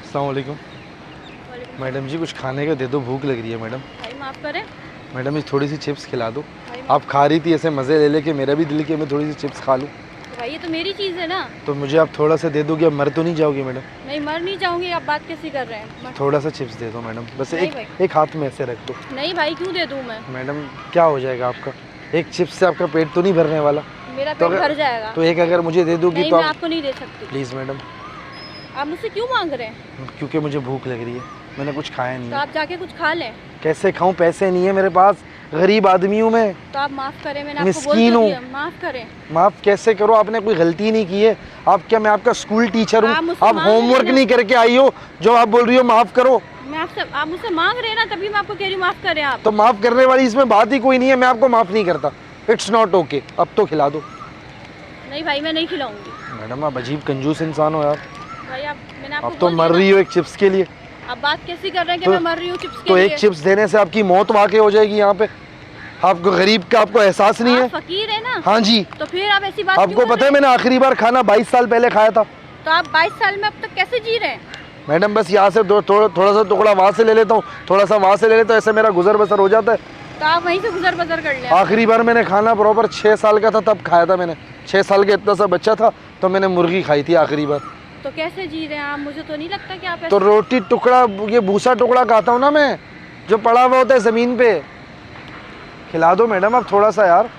अस्सलाम वालेकुम। मैडम जी कुछ खाने का दे दो, भूख लग रही है मैडम। भाई माफ़ करें। मैडम ये थोड़ी सी चिप्स खिला दो। आप खा रही थी ऐसे मज़े ले लेके, मेरा भी दिल किया मैं थोड़ी सी चिप्स खा लूँ। भाई ये तो मेरी चीज़ है ना। तो मुझे आप थोड़ा सा दे दोगे, अब मर तो नहीं जाओगी मैडम? नहीं मर नहीं जाऊंगी, आप बात कैसी कर रहे हैं? थोड़ा सा चिप्स दे दो मैडम, बस नहीं एक हाथ में ऐसे रख दो। नहीं भाई क्यों दे दूँ मैं? मैडम क्या हो जाएगा आपका? एक चिप्स से आपका पेट तो नहीं भरने वाला? मेरा तो पेट भर जाएगा। तो एक अगर मुझे दे दोगी नहीं तो मैं आपको नहीं दे सकती। Please madam. आप मुझसे क्यों मांग रहे हैं? क्योंकि मुझे भूख लग रही है, मैंने कुछ खाया नहीं तो है। आप जाके कुछ खा लें। कैसे खाऊं, पैसे नहीं है मेरे पास, गरीब आदमी हूँ मैं। तो आप माफ़ करें, मैंने आपको बोल मिस्कीन तो हूँ। दिया, माफ़ करें। माफ़ कैसे करो, आपने कोई गलती नहीं की है। आप क्या, मैं आपका स्कूल टीचर हूँ? आप मुझसे आप मांग रहे होमवर्क हैं नहीं करके आई हो जो आप बोल रही हो माफ़ करो? मैं आपसे, आप मुझसे मांग रहे हैं ना, तभी मैं आपको कह रही हूँ माफ़ करें आप। तो माफ़ करने वाली इसमें बात ही कोई नहीं है, मैं आपको माफ़ नहीं करता। It's not okay. अब तो खिला दो। नहीं भाई मैं नहीं खिलाऊंगी। मैडम आप अजीब कंजूस इंसान हो यार। भाई आप, मैंने आपको अब तो बोल मर दिया रही हो एक चिप्स के लिए। ना। आप बात कैसी कर रहे हैं कि तो- मैं मर रही हूँ चिप्स के तो लिए? एक चिप्स देने से आपकी मौत वाक़ई हो जाएगी यहाँ पे। आपको गरीब का आपको एहसास नहीं है? आप फकीर है ना। हाँ जी। तो फिर आप ऐसी बात आपको क्यों कर पता है रहे मैंने आखिरी बार खाना 22 साल पहले खाया था। हैं? तो आप 22 साल में अब तक कैसे जी रहे हैं? मैडम बस यहाँ से थोड़ा सा टुकड़ा वहाँ से ले लेता हूँ, थोड़ा सा वहाँ से ले लेता हूँ, ऐसे मेरा गुजर बसर हो जाता है। तो आप वहीं से गुजर बसर कर लें। आखिरी बार मैंने खाना प्रॉपर 6 साल का था तब खाया था मैंने। 6 साल का इतना सा बच्चा था तो मैंने मुर्गी खाई थी आखिरी बार। तो कैसे जी रहे हैं आप? मुझे तो नहीं लगता कि आप तो ऐसे... रोटी टुकड़ा, ये भूसा टुकड़ा खाता हूँ ना मैं, जो पड़ा हुआ होता है ज़मीन पे। खिला दो मैडम आप थोड़ा सा यार।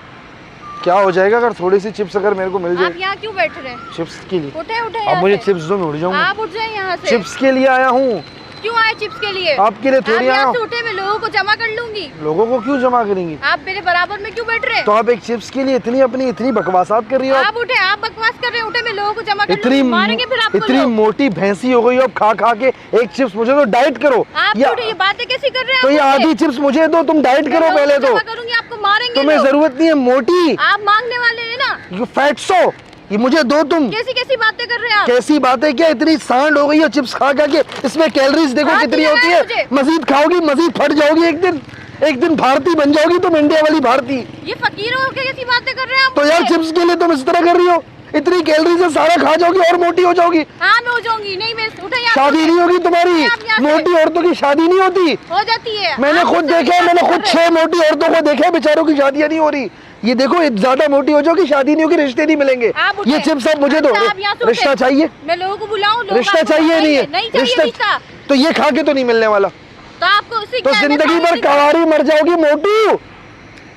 क्या हो जाएगा अगर थोड़ी सी चिप्स अगर मेरे को मिल आप जाए? यहाँ क्यों बैठ रहे हैं? चिप्स के लिए। उठे उठे अब यहाँ मुझे से। चिप्स दो, मैं उड़ जाऊंगा। आप उठ जाए यहाँ से। चिप्स के लिए आया हूँ। क्यों आए चिप्स के लिए? आपके लिए थोड़ी आप आया यहाँ हूँ। से उठे, मैं लोगों को जमा कर लूंगी। लोगों को क्यों जमा करेंगी? आप मेरे बराबर में क्यों बैठ रहे हैं? तो आप एक चिप्स के लिए इतनी बकवासात कर रही हो? आप उठे, आप बकवास कर रहे हैं। उठे, मैं लोगों को जमा कर इतनी लूंगी। मारेंगे फिर आपको इतनी लोग। मोटी भैंसी हो गई हो अब खा खा के एक चिप्स। मुझे तो डाइट करो। आप उठे, ये बातें कैसी कर रहे हैं? तो ये आप उठे। आधी चिप्स मुझे दो, तुम डाइट मैं करो लोगों पहले को तो। जमा करूंगी, आपको मारेंगे तुम्हें लोग। जरूरत नहीं है मोटी। आप मांगने वाले हैं ना। यू फैट्सो, ये मुझे दो तुम। कैसी कैसी बातें कर रहे हैं आप? कैसी बातें क्या, इतनी सांड हो गई है चिप्स खा खा के। इसमें कैलोरीज देखो बात कितनी ही होती लगाए है। मुझे। मजीद खाओगी मजीद फट जाओगी एक दिन। एक दिन भारती बन जाओगी तुम, इंडिया वाली भारती। ये फकीरों के कैसी बातें कर रहे हैं आप? तो यार मुझसे? चिप्स के लिए तुम इस तरह कर रही हो? इतनी कैलोरीज है, सारा खा जाओगी और मोटी हो जाओगी। हाँ मैं हो जाऊंगी। नहीं मैं उठे यहाँ शादी से। नहीं होगी तुम्हारी। आप यहाँ से। मोटी औरतों की शादी नहीं होती। हो जाती है। मैंने आप खुद मुझसे देखा है, मैंने बातें खुद कर रहे 6 मोटी औरतों को देखा है, बेचारों की शादियां नहीं हो रही। ये देखो ज्यादा मोटी हो जाओगी, शादी नहीं होगी, रिश्ते नहीं मिलेंगे। आप उठे। ये चिप्स अब मुझे दो। अच्छा, आप यहाँ से उठे। रिश्ता चाहिए? हैं। मैं लोगों को बुलाऊं? लोग रिश्ता आपको चाहिए नहीं है? बुलाएंगे? नहीं चाहिए रिश्ता। तो ये खा के तो नहीं मिलने वाला। तो आपको उसी तो क्या, मैं जिंदगी सारी भर चीज़ें- कवारी मर जाओगी मोटू।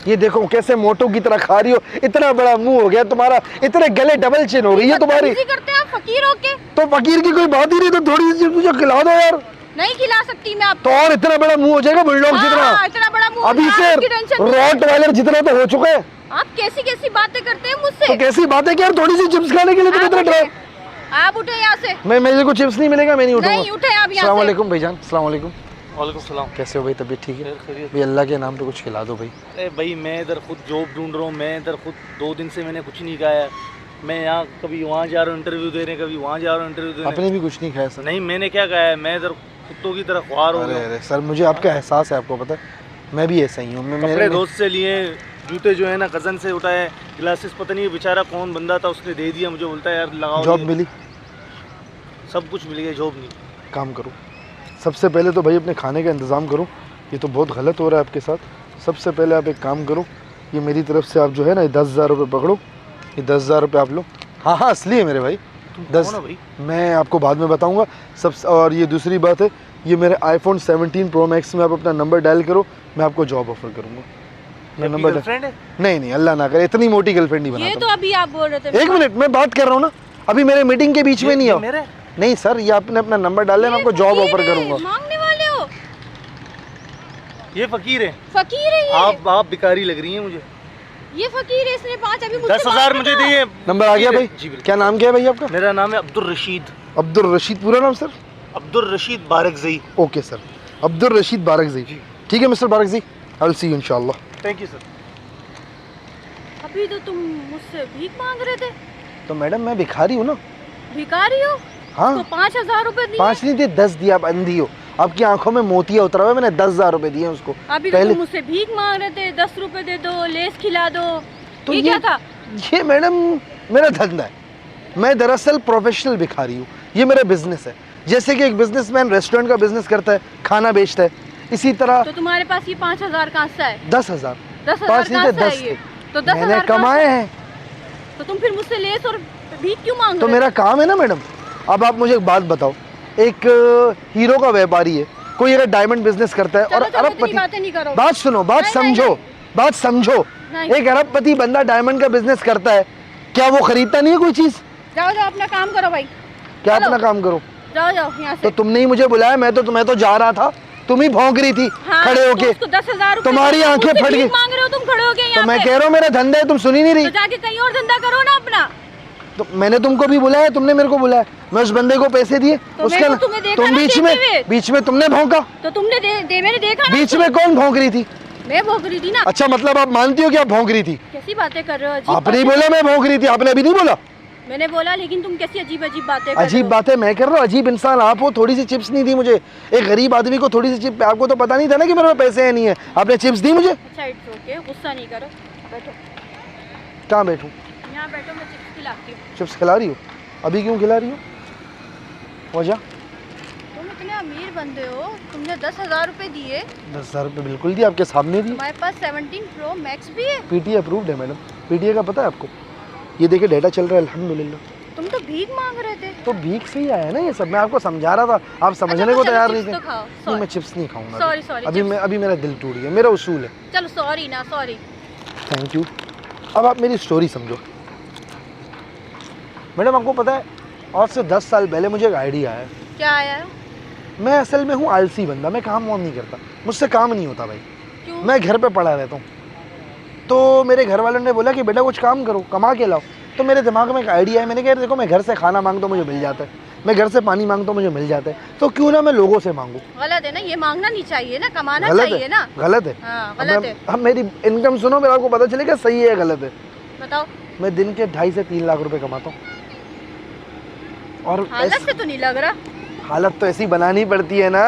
ये देखो कैसे मोटू की तरह खा रही हो। इतना बड़ा मुंह हो गया तुम्हारा, इतने गले डबल चिन हो गई है तुम्हारी। बदतमीजी करते हैं आप फकीर होके। तो फकीर की कोई बात ही नहीं, तो थोड़ी सी मुझे खिला दो यार। नहीं खिला सकती मैं आपको। तो और इतना बड़ा मुंह हो जाएगा बुलडॉग हाँ, जितना। इतना बड़ा मुंह अभी है, से आपकी टेंशन नहीं है। रॉट वायलर जितना तो हो चुका है। आप कैसी कैसी बातें करते हैं तो मुझसे? कैसी बातें क्या, थोड़ी सी चिप्स खाने के लिए तुम आप इतना उठे। डराओ? आप उठे यहाँ से। मैं, मेरे को चिप्स नहीं मिलेगा, मैं नहीं उठूंगा। नहीं उठे आप यहाँ अस्सलाम से। वालेकुम भाईजान। अस्सलाम वालेकुम। वालेकुम सलाम। कैसे हो भाई, तबीयत ठीक है? खैरियत। भाई अल्लाह के नाम पे कुछ खिला दो भाई। अरे भाई मैं इधर खुद जॉब ढूंढ रहा हूँ। मैं इधर खुद 2 दिन से मैंने कुछ नहीं खाया। मैं यहाँ कभी वहाँ जा रहा हूँ इंटरव्यू देने, कभी वहाँ जा रहा हूँ इंटरव्यू देने। आपने भी कुछ नहीं खाया सर? नहीं मैंने क्या खाया है, मैं इधर कुत्तों की तरह ख्वार हो अरे गया। अरे सर, मुझे आपका एहसास है, आपको पता है मैं भी ऐसा ही हूँ। कपड़े दोस्त से लिए, जूते जो है ना कज़न से उठाए, ग्लासेस पता नहीं बेचारा कौन बंदा था उसने दे दिया मुझे, बोलता है यार लगाओ। जॉब मिली? सब कुछ मिल गया, जॉब नहीं। काम करो। सबसे पहले तो भाई अपने खाने का इंतज़ाम करो। ये तो बहुत गलत हो रहा है आपके साथ। सबसे पहले आप एक काम करो, ये मेरी तरफ से आप जो है ना 10,000 रुपये पकड़ो। ये 10,000 रुपये आप लो। हाँ हाँ असली है मेरे भाई। तुम 10 कौन हो भाई? मैं आपको बाद में बताऊंगा सब। और ये दूसरी बात है, ये मेरे iPhone 17 Pro Max में आप अपना नंबर डायल करो, मैं आपको जॉब ऑफर करूंगा। मैं आपकी नंबर गर्लफ्रेंड है? नहीं अल्लाह ना करे, इतनी मोटी गर्लफ्रेंड नहीं ये बनाता तो अभी आप बोल रहे थे। मैं। एक मिनट, मैं बात कर रहा हूँ ना, अभी मेरे मीटिंग के बीच में नहीं ये आओ। मेरे? नहीं सर, ये आपने अपना नंबर डाल लेना, आपको जॉब फकीर ऑफर है, करूंगा। मांगने वाले हो? ये फकीर है? फकीर है ये। आप भिखारी लग रही हैं मुझे। ये फकीर है, इसने 5 अभी मुझसे 10,000 मांगा मुझे था। दिए। नंबर आ गया भाई? जी बिल्कुल। क्या नाम क्या है भाई आपका? मेरा नाम है अब्दुल रशीद। अब्दुल रशीद। पूरा नाम sir? Abdul Rashid Barakzai. Okay sir, Abdul Rashid Barakzai. ठीक है mister Barakzai, I will see you इंशाल्लाह। Thank you sir. अभी तो तुम मुझसे भीख मांग रहे थे। तो मैडम मैं भिखारी हूँ ना। भिखारी हो? हाँ। तो 5,000 रुपए दिए। 5 नहीं दिए, 10 दिया। आप अंधी हो, आपकी आंखों में मोतिया उतरा हुआ है, मैंने 10,000 रुपए दिए उसको। अभी तो तुम मुझसे भीख मांग रहे थे, 10 रुपए दे दो, लेस खिला दो। तो ये क्या था? ये मैडम मेरा धंधा है। मैं दरअसल प्रोफेशनल भिखारी हूँ, ये मेरा बिजनेस है। जैसे कि एक बिजनेसमैन रेस्टोरेंट का बिजनेस करता है, खाना बेचता है, इसी तरह तो तुम्हारे पास ये 5,000 कहाँ से है? 10,000 10,000 पाँच नहीं कहाँ थे, से 10 है ये? थे। तो 10,000 मैंने कमाए हैं। तो तुम फिर मुझसे लेस और भीख क्यों मांग तो रहे हो? मेरा काम है ना मैडम। अब आप मुझे एक बात बताओ, एक हीरो का व्यापारी है, कोई अगर डायमंड बिजनेस करता है और चलो, चलो, इतनी अरबपति, बातें नहीं करो। बात सुनो, बात नहीं, नहीं, समझो, नहीं। बात समझो, नहीं। एक अरबपति बंदा डायमंड का बिजनेस करता है, क्या वो खरीदता नहीं है कोई चीज? जाओ जाओ अपना काम करो भाई। क्या चलो। अपना काम करो? जाओ जाओ यहाँ तो से। तुमने ही मुझे बुलाया, मैं तो जा रहा था, तुम ही भौंक रही थी हाँ, खड़े होके। तो उसको 10,000 रुपए तुम्हारी देना, आंखें मुझसे फट भीख गई। मांग रहे हो तुम खड़े होके तो यहाँ मैं पे। कह रहा हूँ मेरा धंधा है, तुम सुन ही नहीं रही। तो जाके कहीं और धंधा करो ना अपना। तो मैंने तुमको भी बुलाया, तुमने मेरे को बुलाया, मैं उस बंदे को पैसे दिए, तो मैंने तो तुम्हें देखा तुम ना बीच देते में हुए। बीच में तुमने भौंका। तो तुमने मैंने देखा ना। बीच में कौन भौंक रही थी? मैं भौंक रही थी ना। अच्छा, मतलब आप मानती हो कि आप भौंक रही थी? कैसी बातें कर रहे हो? अजीब आपने ही बातें। बोला मैं भौंक रही थी, आपने अभी नहीं बोला। मैंने बोला, लेकिन तुम कैसी अजीब अजीब बातें कर रहे अजीब हो? बातें मैं कर रहा हूँ? अजीब इंसान आप हो। थोड़ी सी चिप्स नहीं दी मुझे, एक गरीब आदमी को थोड़ी सी चिप्स, आपको तो पता नहीं था ना कि मेरे पास पैसे हैं नहीं है, आपने चिप्स दी मुझे। अच्छा इट्स ओके, गुस्सा नहीं करो, बैठो। कहाँ बैठूं? यहाँ बैठो, मैं चिप्स खिलाती हूँ। चिप्स खिला रही हो? अभी क्यों खिला रही हो? वजह? तुम इतने अमीर बंदे हो, तुमने 10,000 रुपए दिए। 10,000 रुपये बिल्कुल दिए, आपके सामने दिए। तुम्हारे पास 17 प्रो मैक्स भी है। पीटीए अप्रूव्ड है मैडम। पीटीए का पता है आपको? ये देखिए डाटा चल रहा है अल्हम्दुलिल्लाह। तुम तो भीख मांग रहे थे। तो भीख से ही आया ना ये सब, मैं आपको समझा रहा था, आप समझने अच्छा, को चलो तैयार चिप्स नहीं थे। तो खाओ। नहीं, मैं चिप्स नहीं खाऊंगा। सॉरी, सॉरी, अभी चिप्स। अभी मेरा दिल टूट गया, मेरा उसूल है। चलो सॉरी ना, सॉरी। Thank you. अब आप मेरी स्टोरी समझो मैडम। आपको पता है, आज से 10 साल पहले मुझे एक आइडिया आया। क्या आया है? मैं असल में हूँ आलसी बंदा, मैं काम वाम नहीं करता, मुझसे काम नहीं होता भाई, क्यों? मैं घर पे पड़ा रहता हूँ। तो मेरे घर वालों ने बोला कि बेटा कुछ काम करो, कमा के लाओ। तो मेरे दिमाग में एक आइडिया है, मैंने कहा देखो मैं घर से खाना मांगता हूँ मुझे मिल जाता है, मैं घर से पानी मांगता हूँ मुझे मिल जाता है, तो क्यों ना मैं लोगों से मांगूँ। गलत है ना, ये मांगना नहीं चाहिए ना, कमाना गलत चाहिए है ना। गलत है। हाँ, गलत है। अब मेरी इनकम सुनो, फिर आपको पता चलेगा सही है या गलत है। बताओ। मैं दिन के 2.5 से 3 लाख रुपए कमाता हूँ। और हालत से तो नहीं लग रहा। हालत तो ऐसी बनानी पड़ती है ना,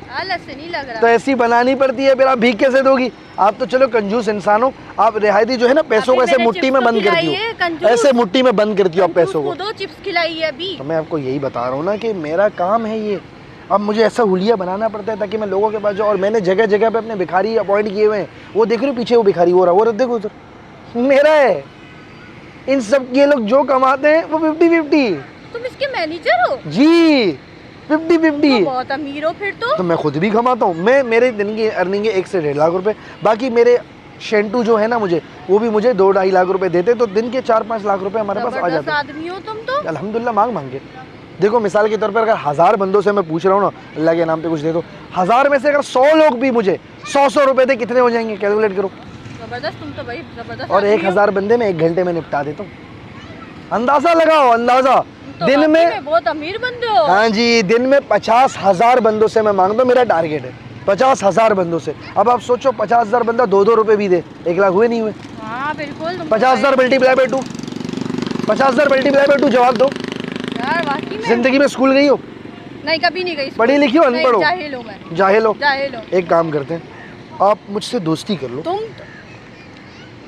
हालत से नहीं लग तो रहा। ऐसी बनानी पड़ती है, फिर आप भीख कैसे दोगी? आप तो चलो कंजूस इंसान हो, आप रिहायती जो है ना पैसों को अभी ऐसे मैंने मुट्ठी चिप्स में तो बंद करती खिलाई है, हो, कंजूस। ऐसे मुट्ठी में बंद करती हो आप पैसों को। उसको 2 चिप्स खिलाई है अभी। तो मैं आपको यही बता रहा हूँ ना कि मेरा काम है ये। अब मुझे ऐसा हुलिया बनाना पड़ता है ताकि मैं लोगों के पास जाऊँ। और मैंने जगह जगह पे अपने भिखारी अपॉइंट किए हुए हैं। वो देख रहे हो पीछे, वो भिखारी हो रहा, वो देखो उधर मेरा है। इन सब ये लोग जो कमाते हैं वो 50-50। तुम इसके मैनेजर हो? जी 50-50। तो बहुत अमीर हो फिर तो। तो मैं खुद भी कमाता हूँ। मैं मेरे दिन की अर्निंग है 1 से 1.5 लाख रुपए। बाकी मेरे शेंटू जो है ना मुझे, वो भी मुझे 2-2.5 लाख रुपए देते, तो दिन के 4-5 लाख रुपए हमारे पास आ जबरदस्त जाते हैं। आदमी हो तुम तो। अल्हम्दुलिल्लाह मांग के। देखो मिसाल के तौर पर अगर 1000 बंदों से मैं पूछ रहा हूँ ना, अल्लाह के नाम पे कुछ दे दो, 1000 में से अगर 100 लोग भी मुझे 100 रुपए दे, कितने हो जाएंगे? कैलकुलेट करो। जबरदस्त, तुम तो भाई जबरदस्त। और आदमी हो। 1000 बंदे में 1 घंटे में निपटा देता हूँ। अंदाजा लगाओ, अंदाजा। तो दिन वाकई में बहुत अमीर बंदे हो। हाँ जी, दिन में 50,000 बंदों से मैं मांगता हूँ, मेरा टारगेट है 50,000 बंदों से। अब आप सोचो 50,000 बंदा 2-2 रुपए भी दे, 1 लाख हुए नहीं हुए? हाँ बिल्कुल। 50,000 मल्टीप्लाई बाय 2, 50,000 मल्टीप्लाई बाय 2, जवाब दो। यार वाकई में। जिंदगी में स्कूल गई हो? नहीं, कभी नहीं गई। पढ़ी लिखी हो, अनपढ़ हो? जाहिल हूँ मैं। जाहिल हो? जाहिल हो। एक काम करते हैं, आप मुझसे दोस्ती कर लो। तुम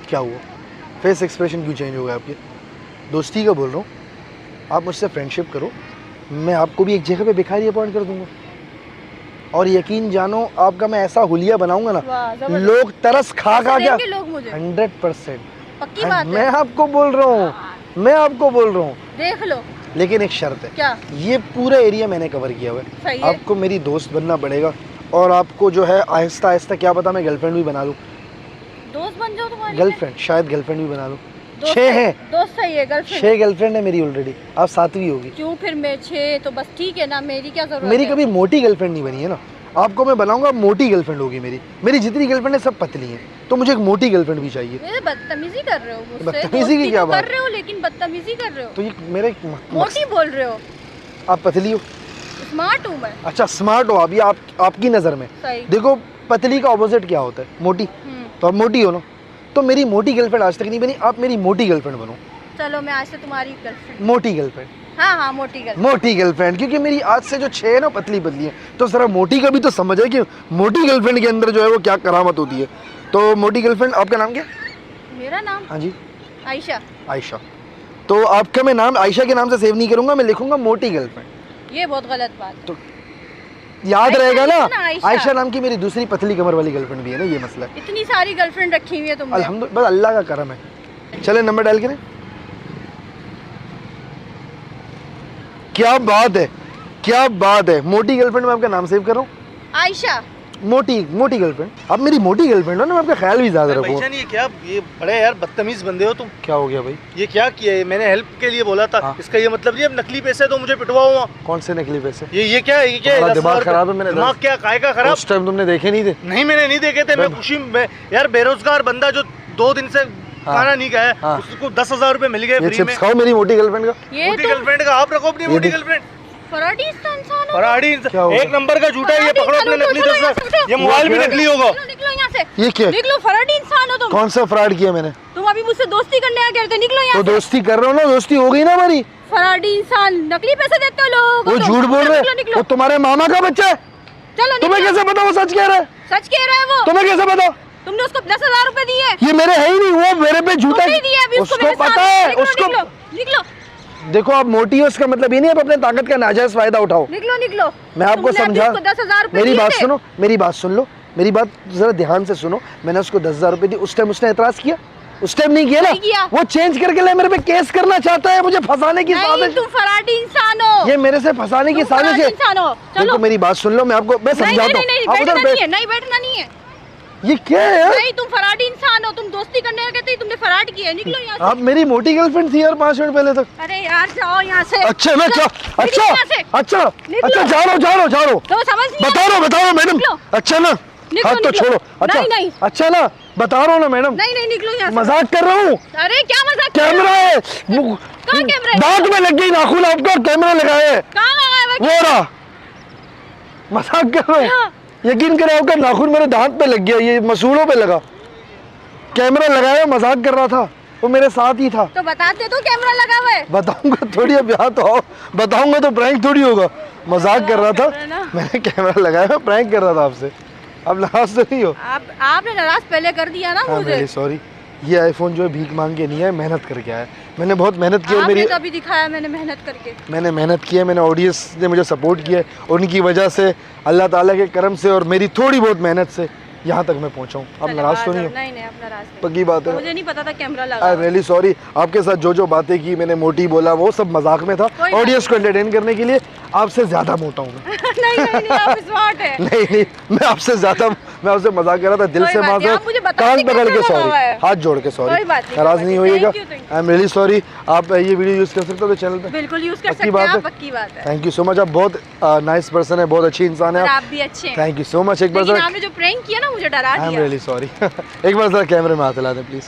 क्या हुआ? फेस एक्सप्रेशन क्यों चेंज हो गया आपके? दोस्ती का बोल रहा हूँ, आप मुझसे फ्रेंडशिप करो, मैं आपको भी एक जगह पे भिखारी अपॉइंट कर दूंगा। और यकीन जानो, आपका मैं ऐसा हुलिया बनाऊंगा ना, वाह, जबरदस्त। लोग तरस खा खा क्या देंगे लोग मुझे। 100%। पक्की बात मैं है। आपको बोल रहा हूँ, मैं आपको बोल रहा हूँ। देख लो। लेकिन एक शर्त है। क्या? ये पूरा एरिया मैंने कवर किया हुआ है। सही है। आपको मेरी दोस्त बनना पड़ेगा, और आपको जो है आहिस्ता आहिस्ता, क्या पता मैं गर्लफ्रेंड भी बना लूँ। दोस्त बन जाओ तुम्हारी। गर्लफ्रेंड, शायद गर्लफ्रेंड भी बना लूँ। दोस्त 6 है। दोस्त सही है, गर्लफ्रेंड 6 गर्लफ्रेंड है मेरी ऑलरेडी, आप 7वीं होगी। क्यों फिर? मैं 6 तो बस ठीक है ना, मेरी क्या जरूरत मेरी है? कभी मोटी गर्लफ्रेंड नहीं बनी है ना, आपको मैं बनाऊंगा मोटी गर्लफ्रेंड होगी मेरी। मेरी जितनी गर्लफ्रेंड है सब पतली हैं, तो मुझे एक मोटी गर्लफ्रेंड भी चाहिए। ये बदतमीजी कर रहे हो मुझसे। बदतमीजी की दोस्ती क्या तो बात? कर रहे हो, लेकिन बदतमीजी कर रहे हो। तो ये मेरे मोटी बोल रहे हो। आप पतली हो? स्मार्ट हूँ मैं। अच्छा स्मार्ट हो आप, ये आपकी नज़र में। सही। देखो पतली का ऑपोजिट क्या होता है? मोटी। तो आप मोटी हो ना, तो मेरी मोटी गर्लफ्रेंड आज तक नहीं बनी, आप मेरी मोटी गर्लफ्रेंड बनो। चलो मैं आज से तुम्हारी गर्लफ्रेंड। मोटी गर्लफ्रेंड। हाँ हाँ, मोटी गर्लफ्रेंड। मोटी गर्लफ्रेंड, क्योंकि मेरी आज से जो 6 है ना पतली पतली है, तो जरा मोटी का भी तो समझ है कि मोटी गर्लफ्रेंड के अंदर जो है वो क्या करामत होती है। तो मोटी गर्लफ्रेंड, आपका नाम क्या? मेरा नाम? हाँ जी, आयशा। आयशा। तो आपका मैं नाम आयशा के नाम से सेव नहीं करूंगा, मैं लिखूंगा मोटी गर्लफ्रेंड। ये बहुत गलत बात है। तो याद आयशा रहेगा ना, है ना, आयशा। आयशा नाम की मेरी दूसरी पतली कमर वाली गर्लफ्रेंड भी है ना, ये मसला है। इतनी सारी गर्लफ्रेंड रखी हुई है तुमने। अल्हम्दुलिल्लाह, बस अल्लाह का करम है। चले नंबर डाल के ना, क्या बात है, क्या बात है। मोटी गर्लफ्रेंड मैं आपका नाम सेव कर रहा हूँ, आयशा। मोटी मोटी गर्लफ्रेंड। अब मेरी मोटी गर्लफ्रेंड हो ना, मैं आपका ख्याल भी ज्यादा रखूँगा। भाईजान ये क्या, ये बड़े यार बदतमीज बंदे हो तुम। क्या हो गया भाई? ये क्या किया है? मैंने हेल्प के लिए बोला था। हाँ। इसका ये मतलब नहीं अब नकली पैसे तो मुझे पिटवाऊंगा। कौन से नकली पैसे? ये क्या है? ये क्या है? तुम्हारा 10,000 दिमाग खराब है। मैंने दिमाग क्या काय का खराब? उस टाइम तुमने देखे नहीं थे? नहीं मैंने नहीं देखे थे। मैं खुशी में यार, बेरोजगार बंदा जो 2 दिन से खाना नहीं खाया, हाँ। उसको 10,000 रुपए मिल गए ये फ्री में। चिप्स खाओ मेरी मोटी गर्लफ्रेंड का। ये मोटी तुम गर्लफ्रेंड का आप रखो अपनी मोटी गर्लफ्रेंड। फराडी इंसान हो। फराडी क्या होगा? एक नंबर का झूठा है ये। पकड़ो अपने नकली 10,000। ये मोबाइल भी नकली होगा। निकलो यहाँ से। ये क्या? निकलो, फराडी इंसान हो तुम। कौन सा फ्रॉड किया मैंने? तुम अभी मुझसे दोस्ती करने आ गए थे, निकलो तो यहाँ से। दोस्ती कर रहा हूँ ना, दोस्ती हो गई ना हमारी। फराडी इंसान, नकली पैसे देते हो लोगों को। वो तुम। झूठ बोल रहे निकलो, हैं, निकलो। वो तुम्हारे मामा का बच्चा है। चलो तुम्हें निकलो। कैसे पता वो सच कह रहा है? सच कह रहा है वो। तुम्हें कैसे पता? तुमने उसको 10,000 रुपए दिए। ये मेरे है ही नहीं, वो मेरे पे झूठा। तुमने दिए अभी उसको उसको मेरे पता साथ। है, निकलो, उसको। निकलो, निकलो, देखो आप मोटी हो, इसका मतलब ये नहीं आप अपने ताकत का नाजायज फायदा उठाओ। निकलो, निकलो। मैं आपको तुमने अभी समझा, उसको 10,000 रुपए मेरी दिए बात थे। सुनो, मेरी बात सुन लो, मेरी बात जरा ध्यान से सुनो। मैंने उसको 10,000 रुपए दी, उस टाइम उसने एतराज किया? उस टाइम नहीं किया ना। नहीं किया। वो चेंज करके ले मेरे पे केस करना चाहता है, मुझे फंसाने की नहीं, साजिश। तुम फराडी इंसान हो। ये मेरे से फंसाने की तुम फराडी साजिश है। इंसान हो। देखो चलो। मेरी बात सुन लो, मैं आपको मैं नहीं, समझाता नहीं, नहीं, हूँ। आप बैठना उधर नहीं है, नहीं बैठना नहीं है। ये क्या है यार? नहीं, तुम फराडी इंसान हो। तुम दोस्ती करने गए थे, तुमने फराड किया है। निकलो यहाँ से। आप मेरी मोटी गर्लफ्रेंड थी यार 5 मिनट पहले तक। अरे यार जाओ यहाँ से। अच्छा मैं क्या? निकलो अच्छा यहाँ से। अच्छा निकलो। अच्छा, जा रहा हूँ। तो समझ नहीं बता रहा हूँ मैडम। निकलो। अच्छा ना, निकलो, हाथ तो निकलो। छोड़ो। अच्छा नहीं, नहीं। अच्छा ना, बता रहा हूँ ना मैडम। नहीं, नहीं, निकलो यहाँ से। मजाक कर रहा हूँ। अरे क्या मजाक कर रहे हो? कैमरा है। कहाँ कैमरा है? दांत में लग गई नाखून आपका और कैमरा लगाया है। कहाँ लगा है वो? वो रहा। मजाक कर रहा हूँ। हाँ। यकीन करो आपका नाखून मेरे दांत पे लग गया, ये मसूड़ों पे लगा। कैमरा लगाया, मजाक कर रहा था, वो मेरे साथ ही था। तो बताते तो कैमरा लगा हुआ है। बताऊंगा थोड़ी, अब यहाँ तो आओ, बताऊंगा तो प्रैंक थोड़ी होगा। मजाक कर रहा था, कर रहे ना। मैंने कैमरा लगाया, प्रैंक कर रहा था आपसे। अब नाराज तो नहीं हो? आपने नाराज पहले कर दिया ना मुझे। सॉरी। ये आईफोन जो है भीख मांग के नहीं है, मेहनत करके आया है। मैंने बहुत मेहनत की और आपने मेरी तो अभी दिखाया मैंने मेहनत करके। मैंने मेहनत की है, मैंने ऑडियंस ने मुझे सपोर्ट किया है, उनकी वजह से, अल्लाह ताला के करम से और मेरी थोड़ी बहुत मेहनत से यहाँ तक मैं पहुँचा हूँ। अब नाराज तो नहीं हो? नहीं, नहीं, आप नाराज नहीं। पक्की बात है। मुझे नहीं पता था कैमरा लगा आई हुआ है। Really sorry. आपके साथ जो जो बातें की, मैंने मोटी बोला, वो सब मजाक में था, कोई बात ऑडियंस को एंटरटेन करने के लिए। आपसे ज्यादा मोटा हूँ मैं। नहीं, नहीं, नहीं, आप स्मार्ट है। नहीं नहीं, मैं आपसे ज्यादा, मैं आपसे मजाक कर रहा था, दिल कोई से बात नहीं, माफी, आप मुझे बता कान दीजिए पकड़ के कैमरा लगा सॉरी, हुआ है। हाथ जोड़ के सॉरी। कोई बात नहीं, नाराज कोई नहीं बात नहीं। होइएगा। Thank you, thank you। I am really sorry. आप ये वीडियो यूज कर सकते हो तो चैनल पे? बिल्कुल यूज कर पक्की सकते बात हैं है? आप, पक्की बात है। Thank you so much. आप बहुत नाइस पर्सन है, बहुत अच्छी इंसान है और आप। आप भी अच्छे हैं। Thank you so much. एक बार लेकिन जरा, आपने जो प्रैंक किया ना मुझे डरा आई एम दिया। Really sorry. एक बार जरा कैमरे में हाथ हिला दें प्लीज।